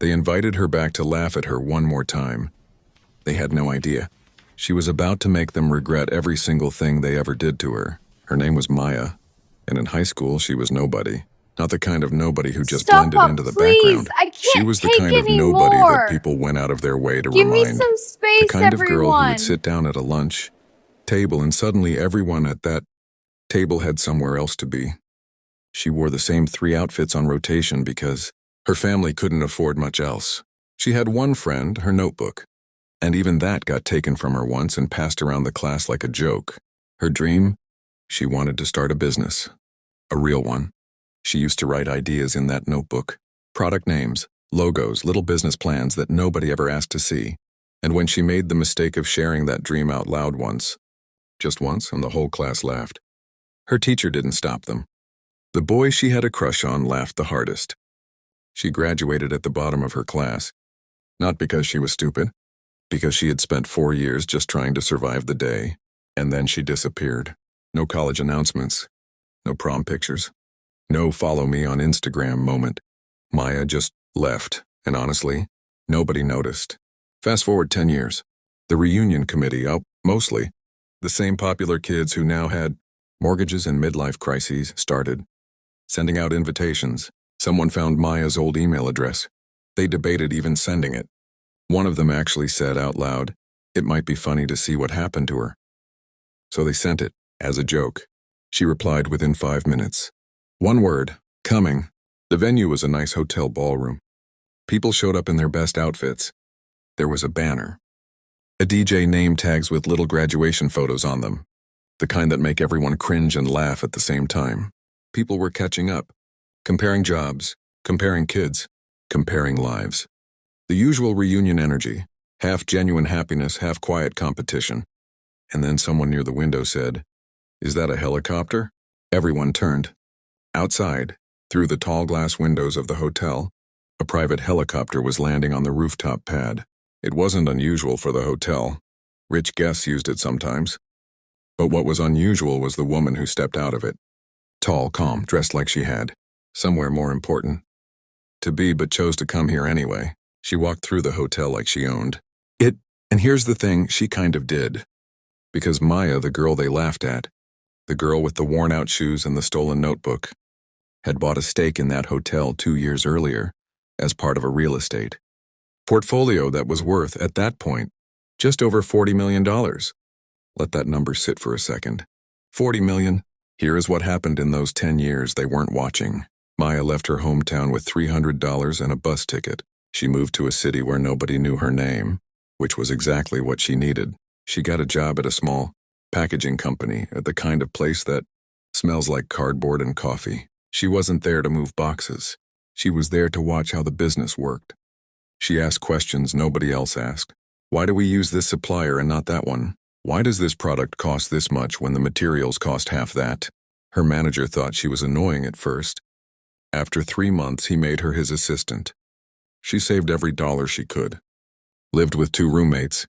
They invited her back to laugh at her one more time. They had no idea. She was about to make them regret every single thing they ever did to her. Her name was Maya, and in high school she was nobody. Not the kind of nobody who just blended into the please. background. I can't She was the take kind of any nobody more. that people went out of their way to Give me remind. some The space, kind of girl who everyone. would sit down at a lunch table and suddenly everyone at that table had somewhere else to be. She wore the same 3 outfits on rotation because her family couldn't afford much else. She had one friend, her notebook, and even that got taken from her once and passed around the class like a joke. Her dream? She wanted to start a business. A real one. She used to write ideas in that notebook. Product names, logos, little business plans that nobody ever asked to see. And when she made the mistake of sharing that dream out loud once, just once, and the whole class laughed, her teacher didn't stop them. The boy she had a crush on laughed the hardest. She graduated at the bottom of her class, not because she was stupid, because she had spent 4 years just trying to survive the day, and then she disappeared. No college announcements, no prom pictures, no follow me on Instagram moment. Maya just left, and honestly, nobody noticed. Fast forward 10 years. The reunion committee, mostly the same popular kids who now had mortgages and midlife crises, started sending out invitations. Someone found Maya's old email address. They debated even sending it. One of them actually said out loud, it might be funny to see what happened to her. So they sent it, as a joke. She replied within 5 minutes. One word, coming. The venue was a nice hotel ballroom. People showed up in their best outfits. There was a banner. A DJ name tags with little graduation photos on them. The kind that make everyone cringe and laugh at the same time. People were catching up. Comparing jobs, comparing kids, comparing lives. The usual reunion energy, half genuine happiness, half quiet competition. And then someone near the window said, "Is that a helicopter?" Everyone turned. Outside, through the tall glass windows of the hotel, a private helicopter was landing on the rooftop pad. It wasn't unusual for the hotel. Rich guests used it sometimes. But what was unusual was the woman who stepped out of it. Tall, calm, dressed like she had somewhere more important to be, but chose to come here anyway. She walked through the hotel like she owned it. And here's the thing, she kind of did. Because Maya, the girl they laughed at, the girl with the worn-out shoes and the stolen notebook, had bought a stake in that hotel 2 years earlier as part of a real estate portfolio that was worth, at that point, just over $40 million. Let that number sit for a second. 40 million. Here is what happened in those 10 years they weren't watching. Maya left her hometown with $300 and a bus ticket. She moved to a city where nobody knew her name, which was exactly what she needed. She got a job at a small packaging company, at the kind of place that smells like cardboard and coffee. She wasn't there to move boxes. She was there to watch how the business worked. She asked questions nobody else asked. Why do we use this supplier and not that one? Why does this product cost this much when the materials cost half that? Her manager thought she was annoying at first. After 3 months, he made her his assistant. She saved every dollar she could. Lived with 2 roommates.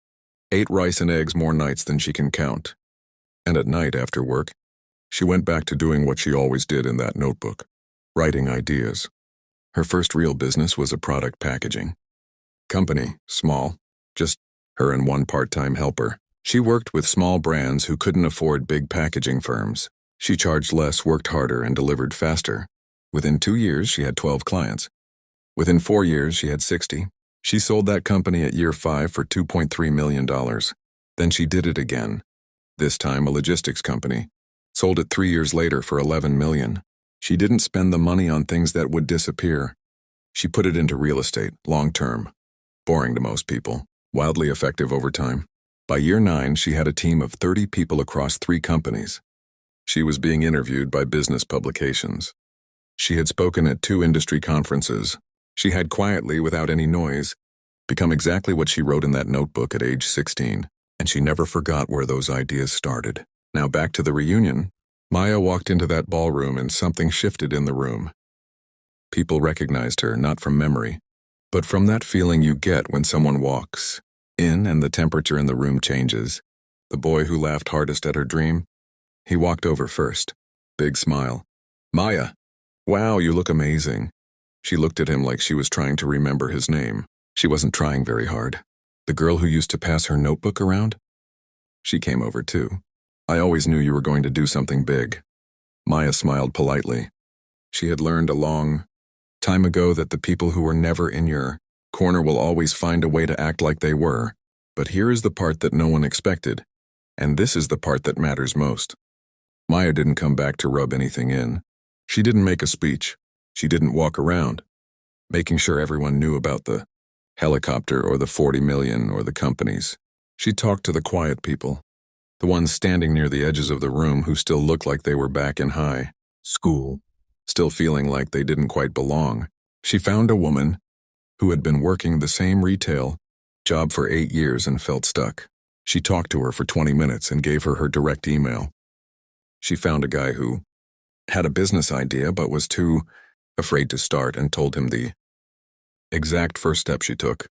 Ate rice and eggs more nights than she can count. And at night after work, she went back to doing what she always did in that notebook, writing ideas. Her first real business was a product packaging company, small, just her and one part-time helper. She worked with small brands who couldn't afford big packaging firms. She charged less, worked harder, and delivered faster. Within 2 years, she had 12 clients. Within 4 years, she had 60. She sold that company at year 5 for $2.3 million. Then she did it again. This time a logistics company. Sold it 3 years later for $11 million. She didn't spend the money on things that would disappear. She put it into real estate, long-term. Boring to most people, wildly effective over time. By year 9, she had a team of 30 people across 3 companies. She was being interviewed by business publications. She had spoken at 2 industry conferences. She had quietly, without any noise, become exactly what she wrote in that notebook at age 16, and she never forgot where those ideas started. Now back to the reunion. Maya walked into that ballroom and something shifted in the room. People recognized her, not from memory, but from that feeling you get when someone walks in and the temperature in the room changes. The boy who laughed hardest at her dream, he walked over first. Big smile. "Maya, wow, you look amazing." She looked at him like she was trying to remember his name. She wasn't trying very hard. The girl who used to pass her notebook around? She came over too. I always knew you were going to do something big. Maya smiled politely. She had learned a long time ago that the people who were never in your corner will always find a way to act like they were. But here is the part that no one expected, and this is the part that matters most. Maya didn't come back to rub anything in. She didn't make a speech. She didn't walk around, making sure everyone knew about the helicopter or the 40 million or the companies. She talked to the quiet people, the ones standing near the edges of the room who still looked like they were back in high school, still feeling like they didn't quite belong. She found a woman who had been working the same retail job for 8 years and felt stuck. She talked to her for 20 minutes and gave her direct email. She found a guy who had a business idea but was too afraid to start and told him the exact first step she took.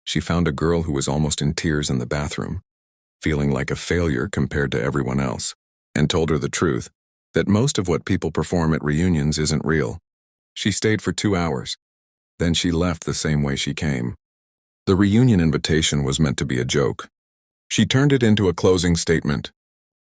She found a girl who was almost in tears in the bathroom, feeling like a failure compared to everyone else, and told her the truth, that most of what people perform at reunions isn't real. She stayed for 2 hours. Then she left the same way she came. The reunion invitation was meant to be a joke. She turned it into a closing statement.